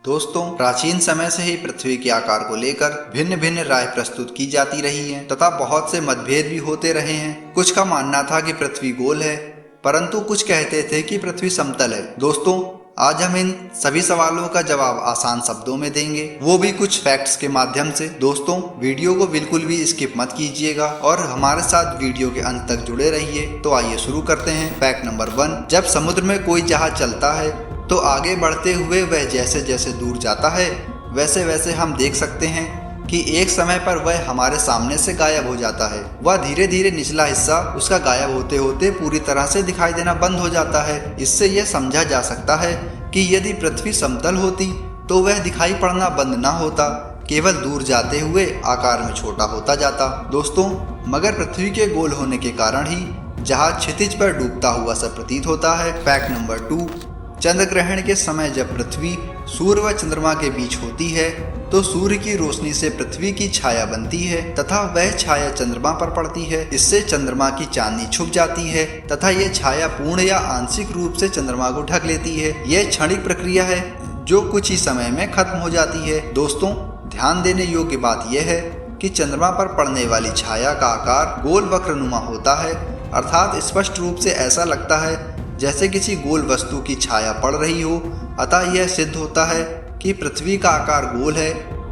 दोस्तों, प्राचीन समय से ही पृथ्वी के आकार को लेकर भिन्न भिन्न राय प्रस्तुत की जाती रही हैं तथा बहुत से मतभेद भी होते रहे हैं। कुछ का मानना था कि पृथ्वी गोल है, परंतु कुछ कहते थे कि पृथ्वी समतल है। दोस्तों, आज हम इन सभी सवालों का जवाब आसान शब्दों में देंगे, वो भी कुछ फैक्ट्स के माध्यम से। दोस्तों, वीडियो को बिल्कुल भी स्किप मत कीजिएगा और हमारे साथ वीडियो के अंत तक जुड़े रहिए। तो आइए शुरू करते हैं। फैक्ट नंबर 1, जब समुद्र में कोई जहाज चलता है तो आगे बढ़ते हुए वह जैसे जैसे दूर जाता है वैसे वैसे हम देख सकते हैं कि एक समय पर वह हमारे सामने से गायब हो जाता है। वह धीरे धीरे निचला हिस्सा उसका गायब होते होते पूरी तरह से दिखाई देना बंद हो जाता है। इससे यह समझा जा सकता है कि यदि पृथ्वी समतल होती तो वह दिखाई पड़ना बंद ना होता, केवल दूर जाते हुए आकार में छोटा होता जाता। दोस्तों, मगर पृथ्वी के गोल होने के कारण ही जहाज क्षितिज पर डूबता हुआ सा प्रतीत होता है। फैक्ट नंबर 2, चंद्र ग्रहण के समय जब पृथ्वी सूर्य व चंद्रमा के बीच होती है तो सूर्य की रोशनी से पृथ्वी की छाया बनती है तथा वह छाया चंद्रमा पर पड़ती है। इससे चंद्रमा की चांदनी छुप जाती है तथा यह छाया पूर्ण या आंशिक रूप से चंद्रमा को ढक लेती है। यह क्षणिक प्रक्रिया है जो कुछ ही समय में खत्म हो जाती है। दोस्तों, ध्यान देने योग्य बात यह है कि चंद्रमा पर पड़ने वाली छाया का आकार गोल वक्रनुमा होता है, अर्थात स्पष्ट रूप से ऐसा लगता है जैसे किसी गोल वस्तु की छाया पड़ रही हो। अतः यह सिद्ध होता है कि पृथ्वी का आकार गोल है।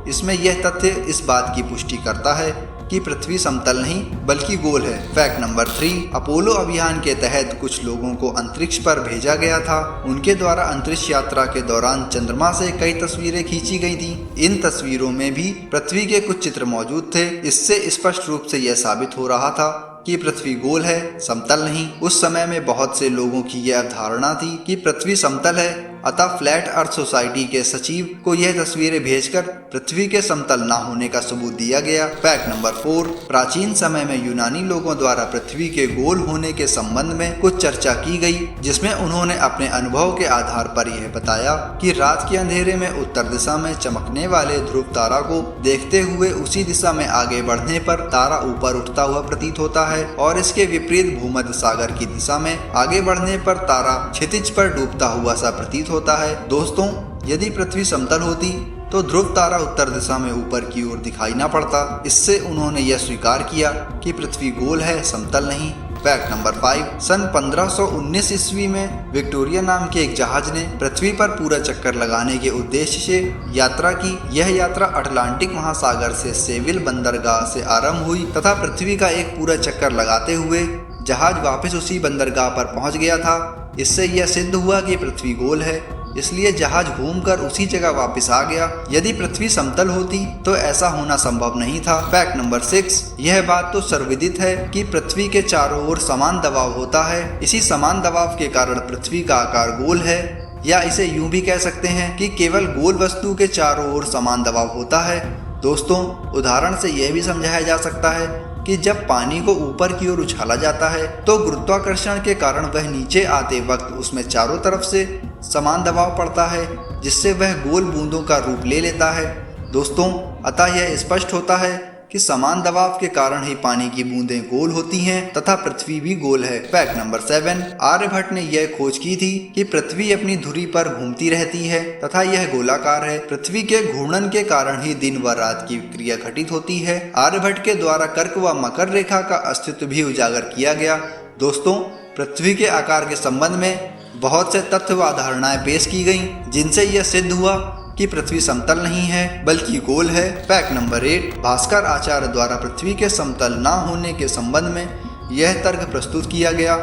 इसमें यह तथ्य इस बात की पुष्टि करता है कि पृथ्वी समतल नहीं बल्कि गोल है। फैक्ट नंबर 3, अपोलो अभियान के तहत कुछ लोगों को अंतरिक्ष पर भेजा गया था। उनके द्वारा अंतरिक्ष यात्रा के दौरान चंद्रमा से कई तस्वीरें खींची गई थी। इन तस्वीरों में भी पृथ्वी के कुछ चित्र मौजूद थे। इससे स्पष्ट रूप से यह साबित हो रहा था कि पृथ्वी गोल है, समतल नहीं। उस समय में बहुत से लोगों की यह धारणा थी कि पृथ्वी समतल है। अतः फ्लैट अर्थ सोसाइटी के सचिव को यह तस्वीरें भेजकर पृथ्वी के समतल न होने का सबूत दिया गया। फैक्ट नंबर 4, प्राचीन समय में यूनानी लोगों द्वारा पृथ्वी के गोल होने के संबंध में कुछ चर्चा की गई, जिसमें उन्होंने अपने अनुभव के आधार पर यह बताया कि रात के अंधेरे में उत्तर दिशा में चमकने वाले ध्रुव तारा को देखते हुए उसी दिशा में आगे बढ़ने पर तारा ऊपर उठता हुआ प्रतीत होता है और इसके विपरीत भूमध्य सागर की दिशा में आगे बढ़ने पर तारा क्षितिज पर डूबता हुआ सा प्रतीत होता है। दोस्तों, यदि पृथ्वी समतल होती तो ध्रुव तारा उत्तर दिशा में ऊपर की ओर दिखाई ना पड़ता। इससे उन्होंने यह स्वीकार किया कि पृथ्वी गोल है, समतल नहीं। फैक्ट नंबर 5, सन 1519 ईस्वी में विक्टोरिया नाम के एक जहाज ने पृथ्वी पर पूरा चक्कर लगाने के उद्देश्य से यात्रा की। यह यात्रा अटलांटिक महासागर से सेविल बंदरगाह से आरंभ हुई तथा पृथ्वी का एक पूरा चक्कर लगाते हुए जहाज वापस उसी बंदरगाह पर पहुंच गया था। इससे यह सिद्ध हुआ कि पृथ्वी गोल है, इसलिए जहाज घूमकर उसी जगह वापस आ गया। यदि पृथ्वी समतल होती तो ऐसा होना संभव नहीं था। फैक्ट नंबर 6, यह बात तो सर्वविदित है कि पृथ्वी के चारों ओर समान दबाव होता है। इसी समान दबाव के कारण पृथ्वी का आकार गोल है, या इसे यूं भी कह सकते हैं कि केवल गोल वस्तु के चारों ओर समान दबाव होता है। दोस्तों, उदाहरण से यह भी समझाया जा सकता है कि जब पानी को ऊपर की ओर उछाला जाता है तो गुरुत्वाकर्षण के कारण वह नीचे आते वक्त उसमें चारों तरफ से समान दबाव पड़ता है, जिससे वह गोल बूंदों का रूप ले लेता है। दोस्तों, अतः यह स्पष्ट होता है कि समान दबाव के कारण ही पानी की बूंदें गोल होती हैं तथा पृथ्वी भी गोल है। फैक्ट नंबर 7, आर्यभट्ट ने यह खोज की थी कि पृथ्वी अपनी धुरी पर घूमती रहती है तथा यह गोलाकार है। पृथ्वी के घूर्णन के कारण ही दिन व रात की क्रिया घटित होती है। आर्यभट्ट के द्वारा कर्क व मकर रेखा का अस्तित्व भी उजागर किया गया। दोस्तों, पृथ्वी के आकार के संबंध में बहुत से तथ्य व धारणाएं पेश की गयी, जिनसे यह सिद्ध हुआ कि पृथ्वी समतल नहीं है बल्कि गोल है। फैक्ट नंबर 8, भास्कर आचार्य द्वारा पृथ्वी के समतल न होने के संबंध में यह तर्क प्रस्तुत किया गया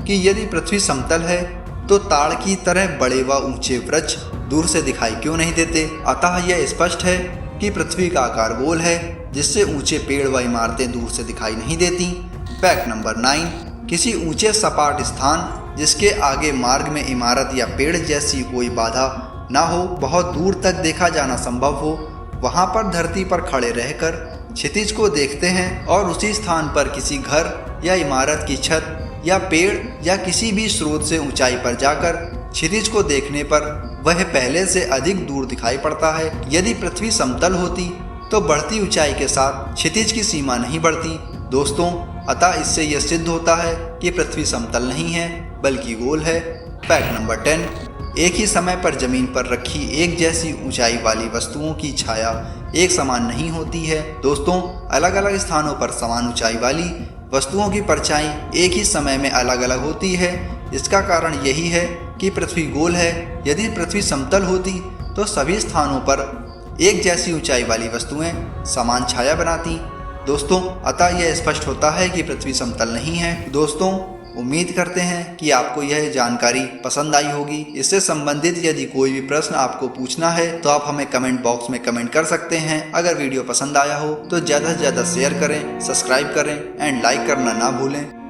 कि यदि पृथ्वी समतल है तो ताड़ की तरह बड़े व ऊंचे वृक्ष दूर से दिखाई क्यों नहीं देते। अतः यह स्पष्ट है कि पृथ्वी का आकार गोल है, जिससे ऊंचे पेड़ व इमारतें दूर से दिखाई नहीं देती। फैक्ट नंबर 9, किसी ऊंचे सपाट स्थान जिसके आगे मार्ग में इमारत या पेड़ जैसी कोई बाधा ना हो, बहुत दूर तक देखा जाना संभव हो, वहां पर धरती पर खड़े रहकर क्षितिज को देखते हैं और उसी स्थान पर किसी घर या इमारत की छत या पेड़ या किसी भी स्रोत से ऊंचाई पर जाकर क्षितिज को देखने पर वह पहले से अधिक दूर दिखाई पड़ता है। यदि पृथ्वी समतल होती तो बढ़ती ऊंचाई के साथ क्षितिज की सीमा नहीं बढ़ती। दोस्तों, अतः इससे यह सिद्ध होता है कि पृथ्वी समतल नहीं है बल्कि गोल है। फैक्ट नंबर 10, एक ही समय पर जमीन पर रखी एक जैसी ऊंचाई वाली वस्तुओं की छाया एक समान नहीं होती है। दोस्तों, अलग अलग स्थानों पर समान ऊंचाई वाली वस्तुओं की परछाई एक ही समय में अलग अलग होती है। इसका कारण यही है कि पृथ्वी गोल है। यदि पृथ्वी समतल होती तो सभी स्थानों पर एक जैसी ऊंचाई वाली वस्तुएं समान छाया बनाती। दोस्तों, अतः यह स्पष्ट होता है कि पृथ्वी समतल नहीं है। दोस्तों, उम्मीद करते हैं कि आपको यह जानकारी पसंद आई होगी। इससे संबंधित यदि कोई भी प्रश्न आपको पूछना है तो आप हमें कमेंट बॉक्स में कमेंट कर सकते हैं। अगर वीडियो पसंद आया हो तो ज़्यादा से ज़्यादा शेयर करें, सब्सक्राइब करें एंड लाइक करना ना भूलें।